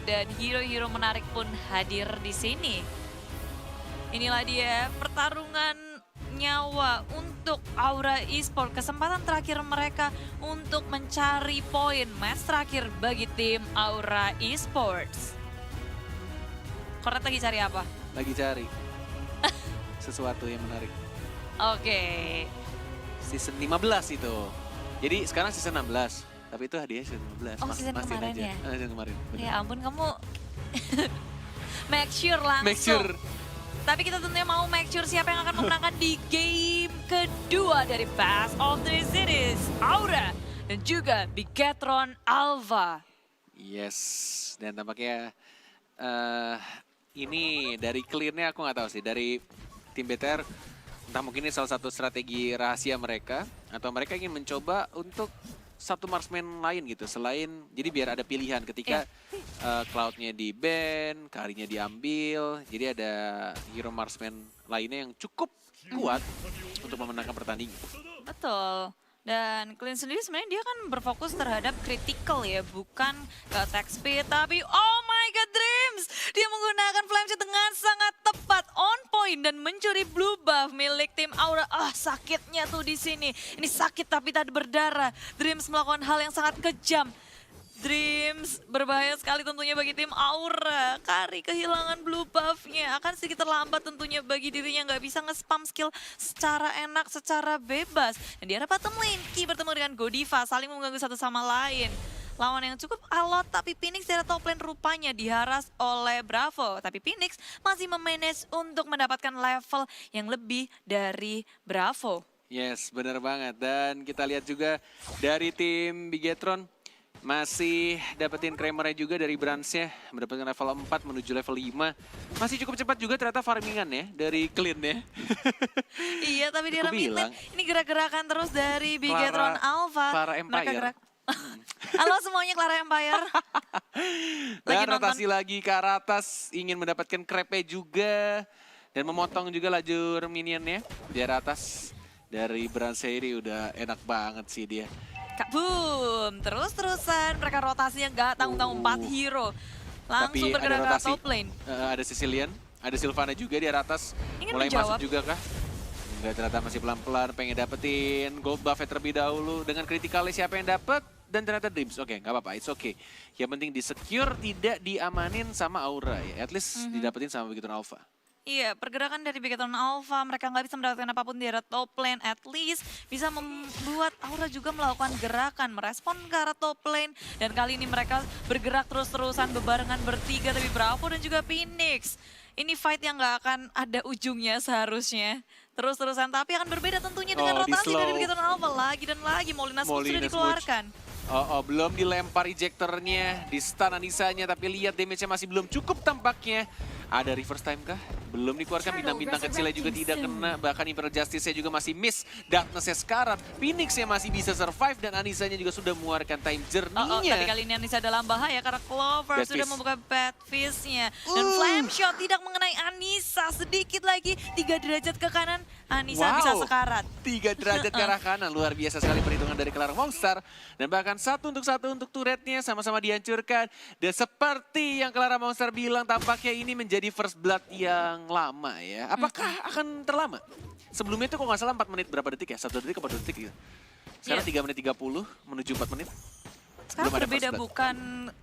dan hero-hero menarik pun hadir di sini. Inilah dia pertarungan nyawa untuk Aura Esports. Kesempatan terakhir mereka untuk mencari poin. Match terakhir bagi tim Aura Esports. Kornet lagi cari apa? Lagi cari sesuatu yang menarik. Oke. Season 15 itu. Jadi sekarang season 16. Tapi itu hadiahnya season 15. Oh, season kemarin aja. ya? Season kemarin. Bener. Ya ampun, kamu make sure langsung. Make sure. Tapi kita tentunya mau make sure siapa yang akan memenangkan di game kedua dari Best of Three Cities, Aura dan juga Bigetron Alpha. Yes, dan tampaknya ini dari clear-nya aku nggak tahu sih, dari tim BTR entah mungkin ini salah satu strategi rahasia mereka atau mereka ingin mencoba untuk satu marksman lain gitu selain, jadi biar ada pilihan ketika Cloud-nya di ban, Karinya diambil, jadi ada hero marksman lainnya yang cukup kuat untuk memenangkan pertandingan. Betul. Dan Clean sendiri sebenarnya dia kan berfokus terhadap critical ya, bukan ke attack speed. Tapi oh my god Dreams! Dia menggunakan flame shot dengan sangat tepat, on point dan mencuri blue buff milik tim Aura. Sakitnya tuh di sini. Ini sakit tapi tak berdarah. Dreams melakukan hal yang sangat kejam. Dreams berbahaya sekali tentunya bagi tim Aura. Kari kehilangan blue buff-nya. Akan sedikit terlambat tentunya bagi dirinya. Nggak bisa nge-spam skill secara enak, secara bebas. Dan di arah bottom lane, Ki bertemu dengan Godiva. Saling mengganggu satu sama lain. Lawan yang cukup alot, tapi Phoenix dari top lane rupanya diharas oleh Bravo. Tapi Phoenix masih memanage untuk mendapatkan level yang lebih dari Bravo. Yes, benar banget. Dan kita lihat juga dari tim Bigetron masih dapetin Kramernya juga dari Brands-nya, mendapatkan level 4 menuju level 5. Masih cukup cepat juga ternyata farmingan ya dari Clean ya. Iya, tapi di Aku mid bilang. lane ini gerak-gerakan terus dari Bigetron Alpha. Clara Mereka Empire. gerak. Halo semuanya, Clara Empire. Dan nonton. rotasi lagi ke arah atas, ingin mendapatkan crepe juga. Dan memotong juga lajur minionnya di arah atas. Dari Brands-nya udah enak banget sih dia. Kak, boom, terus-terusan mereka rotasinya nggak tanggung-tanggung 4 hero. Langsung Tapi bergerak ada ke rotasi. top lane. Ada Sicilian, ada Sylvana juga di arah atas. Ingin Mulai menjawab. masuk juga kah? Enggak, ternyata masih pelan-pelan pengen dapetin gold buff terlebih dahulu. Dengan kritikalnya siapa yang dapet? Dan ternyata Dreams, oke nggak apa-apa, it's okay. Yang penting di secure, tidak diamanin sama Aura ya. At least didapetin sama begitu Alpha. Iya, pergerakan dari Bigetron Alpha, mereka nggak bisa mendapatkan apapun di arah top lane, at least bisa membuat Aura juga melakukan gerakan, merespon ke arah top lane. Dan kali ini mereka bergerak terus-terusan bebarengan bertiga, tapi Bravo dan juga Phoenix. Ini fight yang nggak akan ada ujungnya seharusnya. Terus-terusan, tapi akan berbeda tentunya dengan rotasi dari Bigetron Alpha. Lagi dan lagi, Molina Smooch sudah dikeluarkan. Belum dilempar ejectornya, di stun Anisanya, tapi lihat damage-nya masih belum cukup tampaknya. Ada reverse time kah? Belum dikeluarkan, bintang-bintang kecilnya juga tidak kena. Bahkan Imperial Justice-nya juga masih miss. Darkness-nya sekarat. Phoenix-nya masih bisa survive dan Anisanya juga sudah mengeluarkan time journey-nya. Tapi kali ini Anissa dalam bahaya karena Clover Bad sudah Fist. membuka bad fist-nya. Dan flame shot tidak mengenai Anissa. Sedikit lagi, 3 derajat ke kanan, Anissa bisa sekarat. 3 derajat ke arah kanan. Luar biasa sekali perhitungan dari Clara Monster. Dan bahkan satu untuk turretnya sama-sama dihancurkan. Dan seperti yang Clara Monster bilang, tampaknya ini menjadi first blood yang lama ya. Apakah akan terlama? Sebelumnya itu kok nggak salah 4 menit berapa detik ya? 1 detik atau 2 detik gitu. Sekarang 3 menit 30 menuju 4 menit. Sekarang Belum ada berbeda, first blood. bukan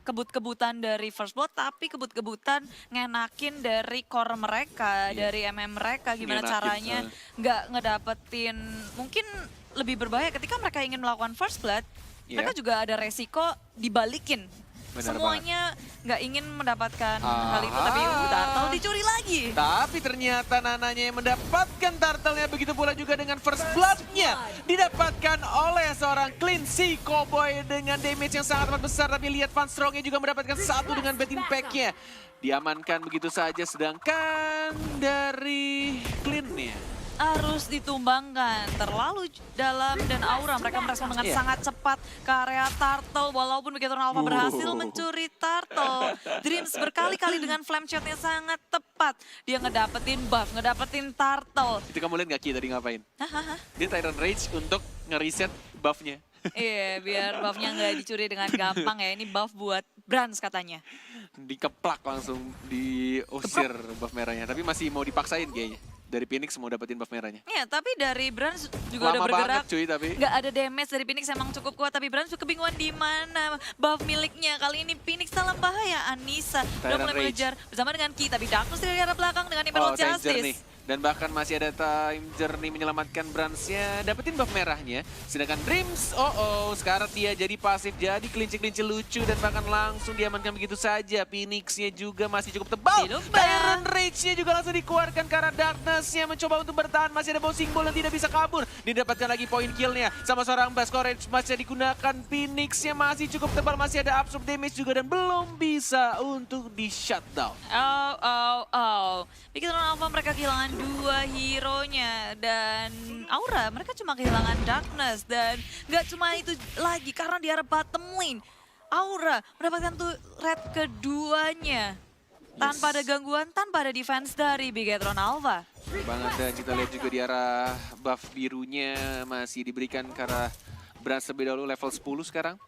kebut-kebutan dari first blood, tapi kebut-kebutan ngenakin dari core mereka, dari MM mereka. Gimana Ngenakin, caranya nggak ngedapetin, mungkin lebih berbahaya ketika mereka ingin melakukan first blood. Mereka juga ada resiko dibalikin. Benar Semuanya nggak ingin mendapatkan hal itu, tapi Turtle dicuri lagi. Tapi ternyata Nananya yang mendapatkan turtle-nya, begitu pula juga dengan first blood-nya. Didapatkan oleh seorang Clean si Cowboy dengan damage yang sangat amat besar. Tapi lihat Van Strong-nya juga mendapatkan 1 dengan bad impact-nya. Diamankan begitu saja, sedangkan dari Clean-nya Harus ditumbangkan, terlalu dalam dan Aura mereka merespon dengan sangat cepat ke area Turtle, walaupun Bigetron Alpha berhasil mencuri Turtle. Dreams berkali-kali dengan flame shot-nya sangat tepat, dia ngedapetin buff, ngedapetin Turtle. Itu kamu lihat nggak Ki tadi ngapain? Dia Tyrant Rage untuk ngereset buff-nya. Iya, biar buffnya nggak dicuri dengan gampang ya. Ini buff buat Brans katanya. Dikeplak langsung diusir buff merahnya. Tapi masih mau dipaksain kayaknya. Dari Phoenix mau dapetin buff merahnya. Iya, tapi dari Brans juga udah Lama bergerak. banget cuy tapi. Nggak ada damage dari Phoenix emang cukup kuat, tapi Brans juga kebingungan di mana buff miliknya. Kali ini Phoenix dalam bahaya. Anissa udah Tyrant mulai Rage. mengejar bersama dengan Ki, tapi Darkness dari arah belakang dengan Imperial Time Journey. Justice. Dan bahkan masih ada Time Journey menyelamatkan Bransnya, dapetin buff merahnya. Sedangkan Dreams, sekarang dia jadi pasif, jadi kelinci-kelinci lucu dan bahkan langsung diamankan begitu saja. Phoenix-nya juga masih cukup tebal. Hidup, Tyrant Rage-nya juga langsung dikeluarkan karena Darkness-nya mencoba untuk bertahan. Masih ada bouncing ball yang tidak bisa kabur. Didapatkan lagi poin kill-nya sama seorang Bass Courage masih digunakan. Phoenix-nya masih cukup tebal, masih ada absorb damage juga dan belum bisa untuk di-shutdown. Bikin Alpha mereka kehilangan dua hero-nya dan Aura mereka cuma kehilangan Darkness dan nggak cuma itu lagi karena di arah bottom lane Aura mendapatkan tuh red keduanya tanpa ada gangguan, tanpa ada defense dari Bigetron Alpha. Banget, dan kita lihat juga di arah buff birunya masih diberikan karena Brans lebih dahulu level 10 sekarang.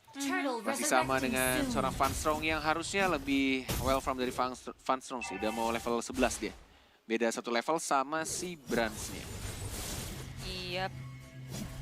Masih sama dengan seorang Funstrong yang harusnya lebih well from dari Funstrong sih. Udah mau level 11 dia. Beda satu level sama si Bransnya. Iya,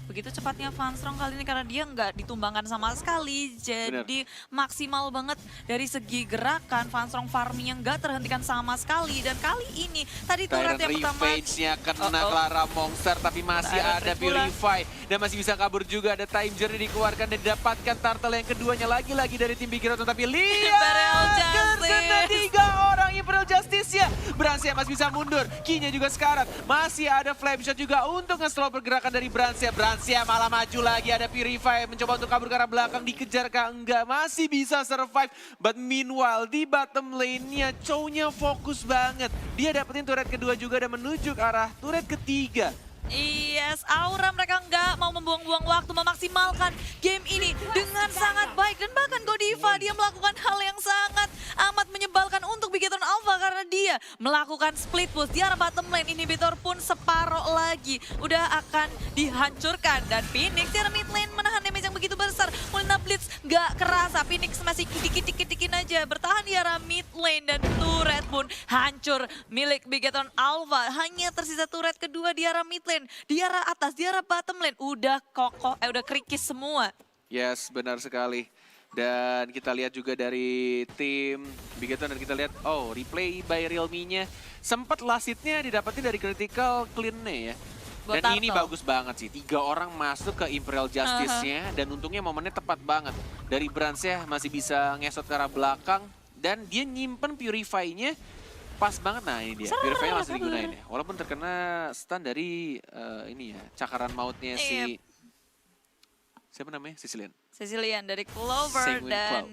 begitu cepatnya Funstrong kali ini karena dia nggak ditumbangkan sama sekali. Jadi maksimal banget dari segi gerakan. Funstrong farming yang nggak terhentikan sama sekali. Dan kali ini tadi turret Tyrant yang pertama. Revenge-nya kena Clara Monster tapi masih Tyrant ada pula. Purify. Dan masih bisa kabur juga, ada Time Journey dikeluarkan dan didapatkan Turtle yang keduanya lagi-lagi dari tim Bigetron. Tapi Imperial lihat, kena Justice. 3 orang Imperial Justice-nya. Bransnya masih bisa mundur, Ki-nya juga sekarat. Masih ada Flame Shot juga untuk nge-slow pergerakan dari Bransnya. Bransnya malah maju lagi, ada Purify mencoba untuk kabur ke arah belakang, dikejar kah? Enggak, masih bisa survive. But meanwhile di bottom lane-nya Chow-nya fokus banget. Dia dapetin turret kedua juga dan menuju ke arah turret ketiga. Yes, Aura mereka nggak mau membuang-buang waktu, memaksimalkan game ini dengan sangat baik. Dan bahkan Godiva dia melakukan hal yang sangat amat menyebalkan untuk Bigetron Alpha karena dia melakukan split push di arah bottom lane. Inhibitor pun separoh lagi udah akan dihancurkan. Dan Phoenix di arah mid lane menahan damage yang begitu besar. Mulina Blitz nggak kerasa, Phoenix masih kidik-kidik aja bertahan di arah mid lane. Dan turret pun hancur milik Bigetron Alpha. Hanya tersisa turret kedua di arah mid lane. Di arah atas, di arah bottom lane, udah kokoh, udah krikis semua. Yes, benar sekali. Dan kita lihat juga dari tim Bigetron dan kita lihat, replay by Realme-nya. Sempat last hit-nya didapetin dari critical clean-nya ya. Buat Dan ini Turtle. bagus banget sih, 3 orang masuk ke Imperial Justice-nya dan untungnya momennya tepat banget. Dari Brans-nya masih bisa ngesot ke arah belakang dan dia nyimpen Purify-nya pas banget. Nah ini dia, Purify-nya langsung digunain ya. Walaupun terkena stun dari ini ya, cakaran mautnya si... Siapa namanya? Sicilian dari Clover Sanguine dan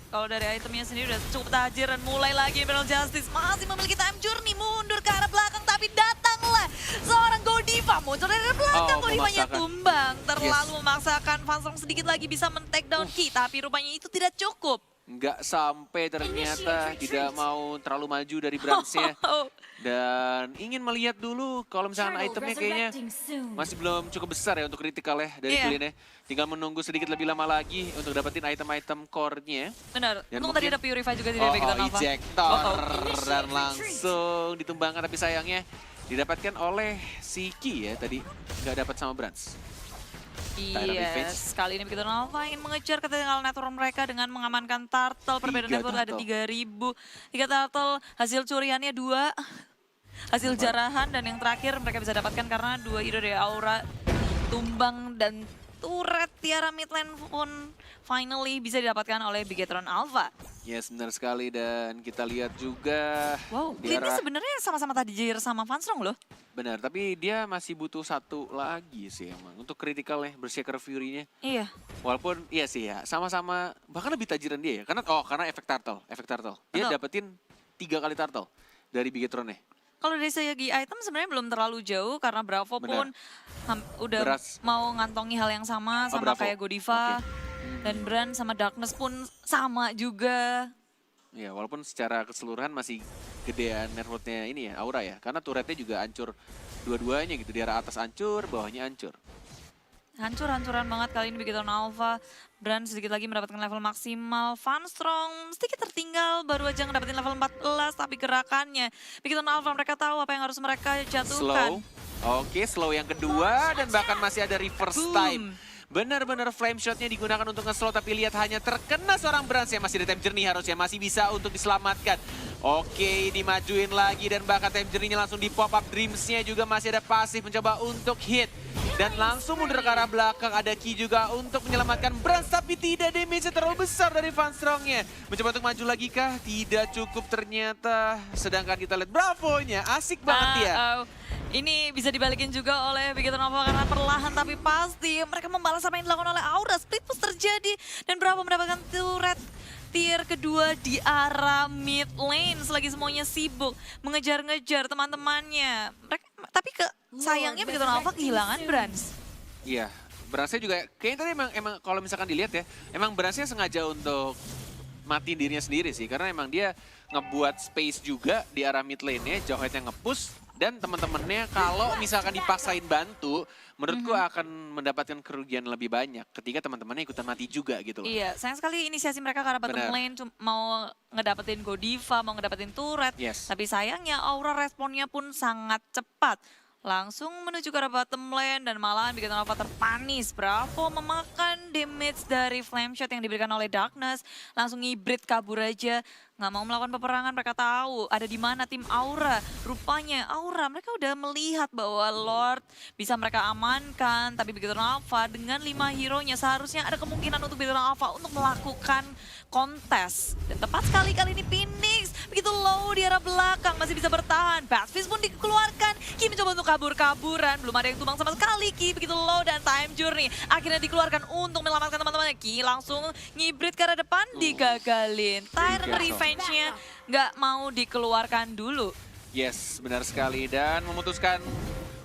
kalau dari itemnya sendiri udah cukup tajir dan mulai lagi Imperial Justice masih memiliki time journey mundur ke arah belakang tapi datanglah seorang Godiva muncul dari arah belakang. Godivanya memaksakan. tumbang terlalu memaksakan. Funstrong sedikit lagi bisa men-take down Ki tapi rupanya itu tidak cukup. Nggak sampai ternyata, tidak mau terlalu maju dari Bransnya. Dan ingin melihat dulu kalau misalkan itemnya kayaknya masih belum cukup besar ya untuk critical ya dari Clean-nya. Tinggal menunggu sedikit lebih lama lagi untuk dapetin item-item core-nya. Benar, Dan untung tadi mungkin- ada Purify juga di Bigetron Alpha. Ejector dan langsung ditumbangkan tapi sayangnya didapatkan oleh si Ki ya tadi. Nggak dapat sama Brans. Tyrant Revenge. Yes, kali ini Bigetron Alpha ingin mengejar ketinggalan network mereka dengan mengamankan Turtle. Perbedaan 3 network ada turtle. 3.000. 3 Turtle, hasil curiannya 2. Hasil jarahan dan yang terakhir mereka bisa dapatkan karena 2 hero dari Aura tumbang dan turret Tiara mid lane pun finally bisa didapatkan oleh Bigetron Alpha. Yes, benar sekali dan kita lihat juga Wow, di ini arah sebenarnya sama-sama tadi Jair sama Funstrong loh. benar, tapi dia masih butuh satu lagi sih emang untuk critical ya, Berserker Fury-nya. Iya. Walaupun iya sih ya, sama-sama bahkan lebih tajiran dia ya. Karena efek turtle. Dia Betul. dapetin 3 kali turtle dari Bigetron-nya. Kalau dari segi item sebenarnya belum terlalu jauh karena Bravo Benar. pun udah Beras. mau ngantongi hal yang sama Bravo. kayak Godiva. Oke. Dan Brand sama Darkness pun sama juga. Ya, walaupun secara keseluruhan masih gedean networknya ini ya, Aura ya. Karena turretnya juga hancur dua-duanya gitu. Di arah atas hancur, bawahnya hancur. Hancur-hancuran banget kali ini begitu Alpha. Brand sedikit lagi mendapatkan level maksimal. Funstrong sedikit tertinggal, baru aja ngedapetin level 14, tapi gerakannya begitu Alpha mereka tahu apa yang harus mereka jatuhkan. Slow. Oke, slow yang kedua dan bahkan masih ada reverse time. Benar-benar flame shotnya digunakan untuk nge-slow, tapi lihat hanya terkena seorang Brans yang masih ada time journey, harusnya masih bisa untuk diselamatkan. Oke, dimajuin lagi dan bahkan time journey-nya langsung di pop up. Dreams-nya juga masih ada pasif mencoba untuk hit. Dan langsung mundur ke arah belakang, ada Ki juga untuk menyelamatkan Brans, tapi tidak, damage-nya terlalu besar dari Funstrong-nya. Mencoba untuk maju lagi kah? Tidak cukup ternyata. Sedangkan kita lihat Bravo-nya, asik banget dia. Ini bisa dibalikin juga oleh begitu Nova karena perlahan tapi pasti mereka membalas apa yang dilakukan oleh Aura. Split push terjadi dan Bravo mendapatkan turret tier kedua di arah mid lane selagi semuanya sibuk mengejar-ngejar teman-temannya. Mereka tapi sayangnya begitu Nova kehilangan Brans. Iya, Bransnya juga kayaknya tadi emang kalau misalkan dilihat ya, emang Bransnya sengaja untuk mati dirinya sendiri sih, karena emang dia ngebuat space juga di arah mid lane-nya, Jawhead-nya nge-push. Dan teman-temannya kalau misalkan dipaksain bantu, menurutku akan mendapatkan kerugian lebih banyak ketika teman-temannya ikutan mati juga gitu loh. Iya, sayang sekali inisiasi mereka ke arah bottom lane mau ngedapetin Godiva, mau ngedapetin turret. Yes. Tapi sayangnya Aura responnya pun sangat cepat. Langsung menuju ke arah bottom lane dan malahan bikin Nova terpanis. Bravo memakan damage dari flame shot yang diberikan oleh Darkness. Langsung hybrid kabur aja. Nggak mau melakukan peperangan, mereka tahu ada di mana tim Aura. Rupanya Aura mereka udah melihat bahwa Lord bisa mereka amankan. Tapi begitu Nova dengan 5 hero-nya seharusnya ada kemungkinan untuk begitu Nova untuk melakukan kontes. Dan tepat sekali kali ini Phoenix begitu low di arah belakang masih bisa bertahan. Backfist pun dikeluarkan. Ki mencoba untuk kabur-kaburan, belum ada yang tumbang sama sekali. Ki begitu low dan time journey akhirnya dikeluarkan untuk menyelamatkan teman-temannya. Ki langsung ngibrit ke arah depan, digagalin. Tyrant revenge-nya nggak mau dikeluarkan dulu. Yes, benar sekali. Dan memutuskan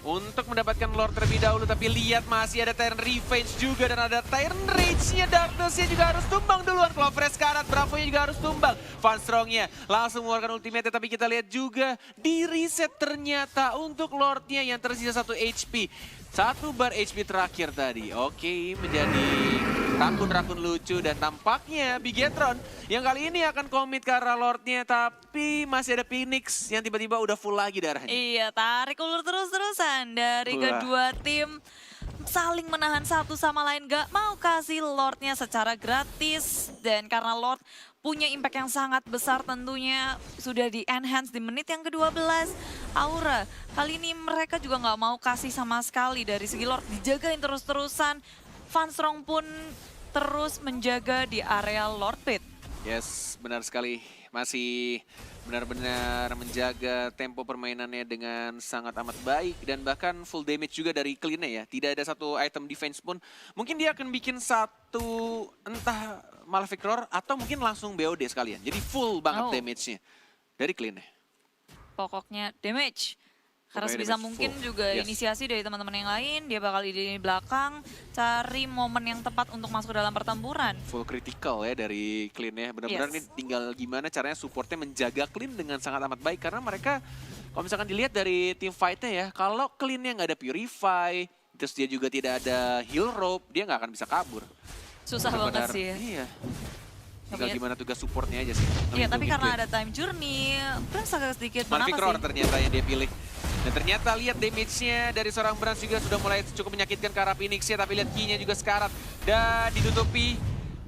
untuk mendapatkan Lord terlebih dahulu. Tapi lihat masih ada Tyrant Revenge juga. Dan ada Tyrant Rage-nya, Darkness-nya juga harus tumbang duluan. Kalau Fresh karat, Bravo-nya juga harus tumbang. Funstrong-nya langsung mengeluarkan ultimate. Tapi kita lihat juga di reset ternyata untuk Lord-nya yang tersisa 1 HP. 1 bar HP terakhir tadi. Oke, menjadi rakun-rakun lucu dan tampaknya Bigetron yang kali ini akan komit ke arah Lord-nya, tapi masih ada Phoenix yang tiba-tiba udah full lagi darahnya. Iya, tarik ulur terus-terusan dari kedua tim. Saling menahan satu sama lain, gak mau kasih Lord-nya secara gratis. Dan karena Lord punya impact yang sangat besar tentunya sudah di-enhance di menit yang ke-12. Aura, kali ini mereka juga gak mau kasih sama sekali dari segi Lord. Dijagain terus-terusan. Funstrong pun terus menjaga di area Lord Pit. Yes, benar sekali. Masih benar-benar menjaga tempo permainannya dengan sangat amat baik. Dan bahkan full damage juga dari clean-nya ya. Tidak ada satu item defense pun. Mungkin dia akan bikin satu entah Malefic Roar atau mungkin langsung BOD sekalian. Jadi full banget damage-nya dari clean-nya. Pokoknya damage. Karena Pokoknya sebisa damage mungkin full. juga inisiasi dari teman-teman yang lain. Dia bakal di belakang cari momen yang tepat untuk masuk ke dalam pertempuran. Full critical ya dari clean-nya. Benar-benar nih tinggal gimana caranya supportnya menjaga clean dengan sangat amat baik. Karena mereka kalau misalkan dilihat dari team fight-nya ya. Kalau clean-nya nggak ada purify, terus dia juga tidak ada heal rope, dia nggak akan bisa kabur. Susah banget sih ya. Iya. Tinggal gimana tugas supportnya aja sih. Iya, tapi karena ada time journey, Brans agak sedikit Malefic Roar sih? ternyata yang dia pilih. Dan ternyata lihat damage-nya dari seorang Brans juga sudah mulai cukup menyakitkan ke arah Phoenix-nya. Tapi lihat Ki-nya juga sekarat. Dan ditutupi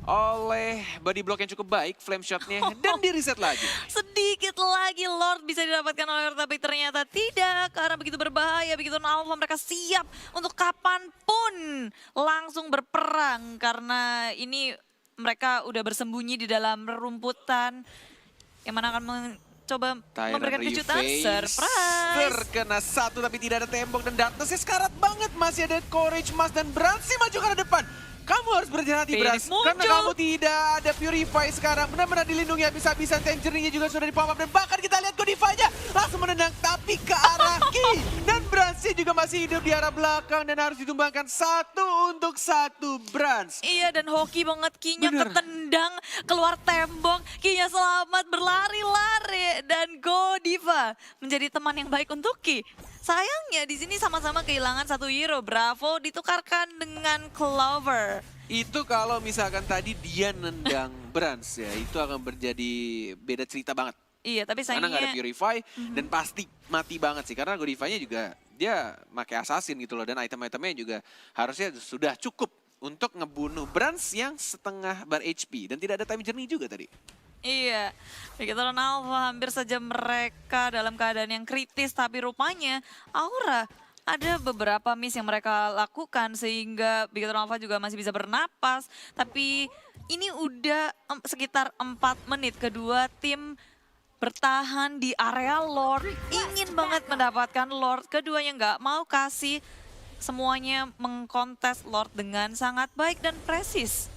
oleh body block yang cukup baik, flame shot-nya. Dan di reset lagi. Sedikit lagi Lord bisa didapatkan oleh Lord, tapi ternyata tidak. Karena begitu berbahaya, begitu Alpha mereka siap untuk kapanpun langsung berperang. Karena ini mereka udah bersembunyi di dalam rerumputan. Yang mana akan coba memberikan kejutan, surprise. Terkena satu tapi tidak ada tembok dan Darkness-nya sekarat banget. Masih ada Courage Mas dan Brans maju ke arah depan. Kamu harus berhati-hati Brans, karena kamu tidak ada Purify sekarang. Benar-benar dilindungi habis-habisan, Tangerine-nya juga sudah di-pop up. Dan bahkan kita lihat Godiva-nya langsung menendang tapi ke arah Ki. Dan Brans-nya juga masih hidup di arah belakang dan harus ditumbangkan 1 untuk 1 Brans. Iya, dan hoki banget Ki-nya ketendang keluar tembok. Ki-nya selamat berlari-lari dan Godiva menjadi teman yang baik untuk Ki. Sayangnya di sini sama-sama kehilangan satu hero. Bravo ditukarkan dengan Clover. Itu kalau misalkan tadi dia nendang Brans ya, itu akan menjadi beda cerita banget. Iya, tapi Karena nggak ada sayangnya Purify dan pasti mati banget sih. Karena Godify-nya juga dia pakai assassin gitu loh. Dan item-itemnya juga harusnya sudah cukup untuk ngebunuh Brans yang setengah bar HP. Dan tidak ada time journey juga tadi. iya, Bigetron Alpha hampir saja mereka dalam keadaan yang kritis, tapi rupanya Aura ada beberapa miss yang mereka lakukan sehingga Bigetron Alpha juga masih bisa bernapas. Tapi ini udah sekitar 4 menit kedua tim bertahan di area Lord, ingin banget mendapatkan Lord, keduanya nggak mau kasih, semuanya mengkontes Lord dengan sangat baik dan presis.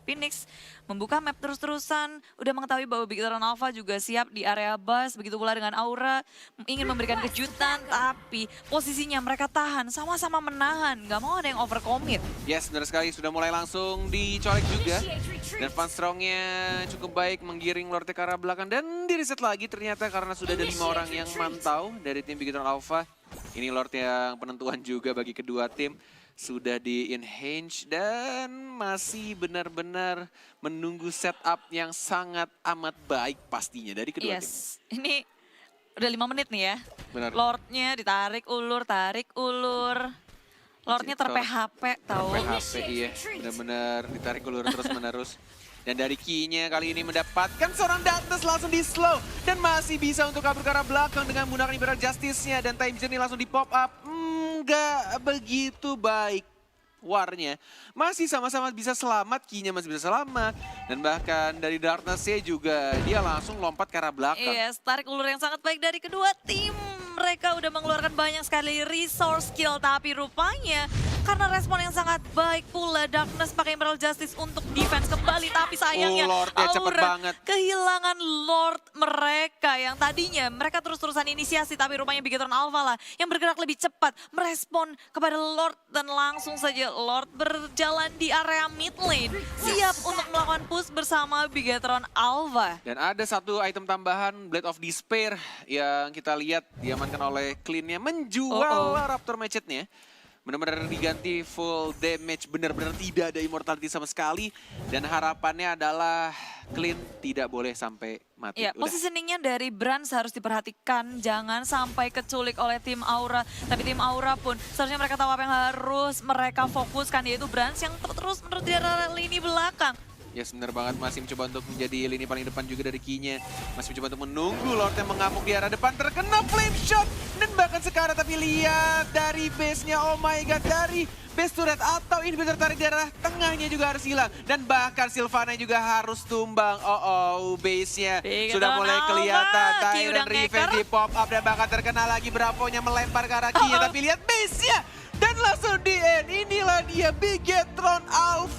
Phoenix membuka map terus-terusan, udah mengetahui bahwa Bigetron Alpha juga siap di area bus, begitu pula dengan Aura, ingin memberikan kejutan, tapi posisinya mereka tahan, sama-sama menahan, nggak mau ada yang overcommit. Yes, benar sekali. Sudah mulai langsung dicolek juga. Dan Van Strongnya cukup baik menggiring Lord ke arah belakang. Dan di reset lagi ternyata karena sudah ada 5 orang yang mantau dari tim Bigetron Alpha. Ini Lord yang penentuan juga bagi kedua tim. Sudah di-enhance dan masih benar-benar menunggu setup yang sangat amat baik pastinya dari kedua tim. Yes, ini udah 5 menit nih ya. Benar. Lordnya ditarik ulur, tarik ulur. Lordnya ter-PHP tahu. PHP iya, benar-benar ditarik ulur terus-menerus. Dan dari Ki-nya kali ini mendapatkan seorang Dantes langsung di slow. Dan masih bisa untuk kabur ke arah belakang dengan menggunakan Imperial Justice-nya. Dan time journey langsung di pop up. Nggak begitu baik warnya. Masih sama-sama bisa selamat, Ki-nya masih bisa selamat. Dan bahkan dari Darkness-nya juga dia langsung lompat ke arah belakang. Yes, tarik ulur yang sangat baik dari kedua tim. Mereka udah mengeluarkan banyak sekali resource skill, tapi rupanya karena respon yang sangat baik pula Darkness pakai Emerald Justice untuk defense kembali, tapi sayangnya Lord-nya cepet Aura banget. kehilangan Lord mereka yang tadinya mereka terus-terusan inisiasi, tapi rupanya Bigetron Alpha lah yang bergerak lebih cepat merespon kepada Lord dan langsung saja Lord berjalan di area mid lane siap untuk melakukan push bersama Bigetron Alpha. Dan ada satu item tambahan, Blade of Despair, yang kita lihat diamankan oleh Clean-nya menjual Raptor Machete-nya. Benar-benar diganti full damage, benar-benar tidak ada immortality sama sekali. Dan harapannya adalah Clean tidak boleh sampai mati. Ya, positioningnya dari Brans harus diperhatikan, jangan sampai keculik oleh tim Aura. Tapi tim Aura pun seharusnya mereka tahu apa yang harus mereka fokuskan, yaitu Brans yang terus menerus di area lini belakang. Yes, benar banget. Masih mencoba untuk menjadi lini paling depan juga dari Ki-nya. Masih mencoba untuk menunggu Lord yang mengamuk di arah depan. Terkena flame shot. Dan bahkan sekarang tapi lihat dari base-nya. Oh my god, dari base turret atau inhibitor tarik di arah tengahnya juga harus hilang. Dan bahkan Sylvana juga harus tumbang. Base-nya sudah mulai kelihatan. Tyrant Revenge di pop up dan bahkan terkena lagi. Bravo-nya melempar ke arah Ki-nya. Tapi lihat base-nya. Dan langsung di end. Inilah dia Bigetron Alpha.